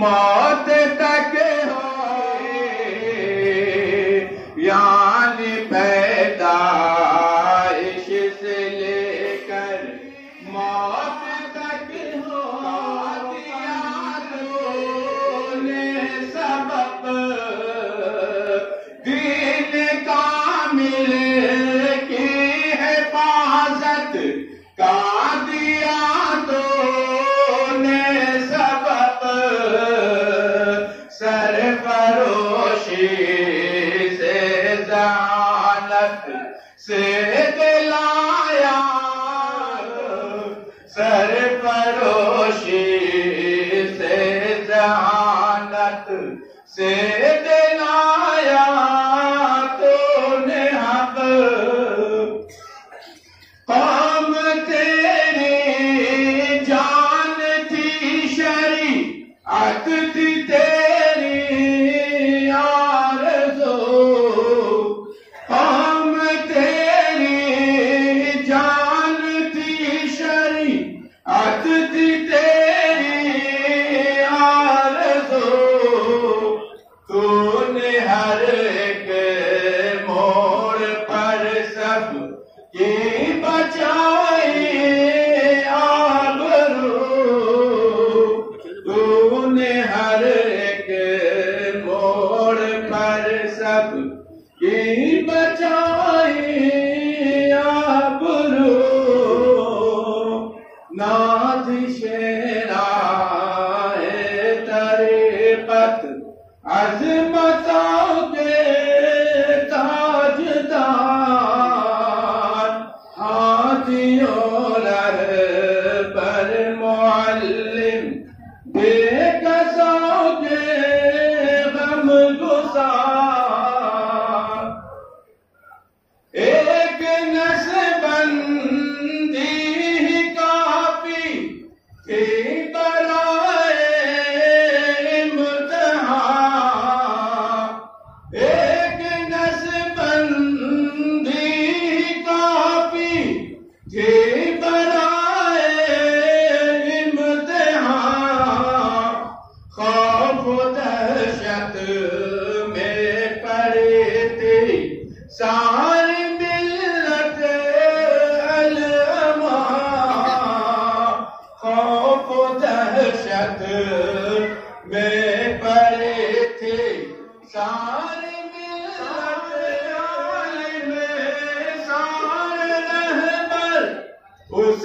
موت تک ہوئے یعنی پیدائش سے لے محبت کا دیا تو نے سبق سرفروشی سے ذہانت سے دلایا سرفروشی سے ذہانت سے دلایا تو نے حق قوم تیری جان تھی شریعت تھی تیری آرزو قوم تیری جان تھی شریعت تھی تیری آرزو تو نے ہر ایک موڑ پر سب کی بچائی آبرو تو نے ہر ایک موڑ پر سب کی بچائی آبرو نازش راہ طریقت عظمتوں کے تاجدار ہاتھیوں رہبر معلم بے کسوں کے غم گسار ایک نسبندی ہی کافی تھی برائے امتحان ایک نسبندی ہی کافی تھی برائے امتحان خوف و دہشت میں پڑی تھی ساری ملت العمان خوف و دہشت میں پڑی تھی ساری ملت عالم سارے رہبر اس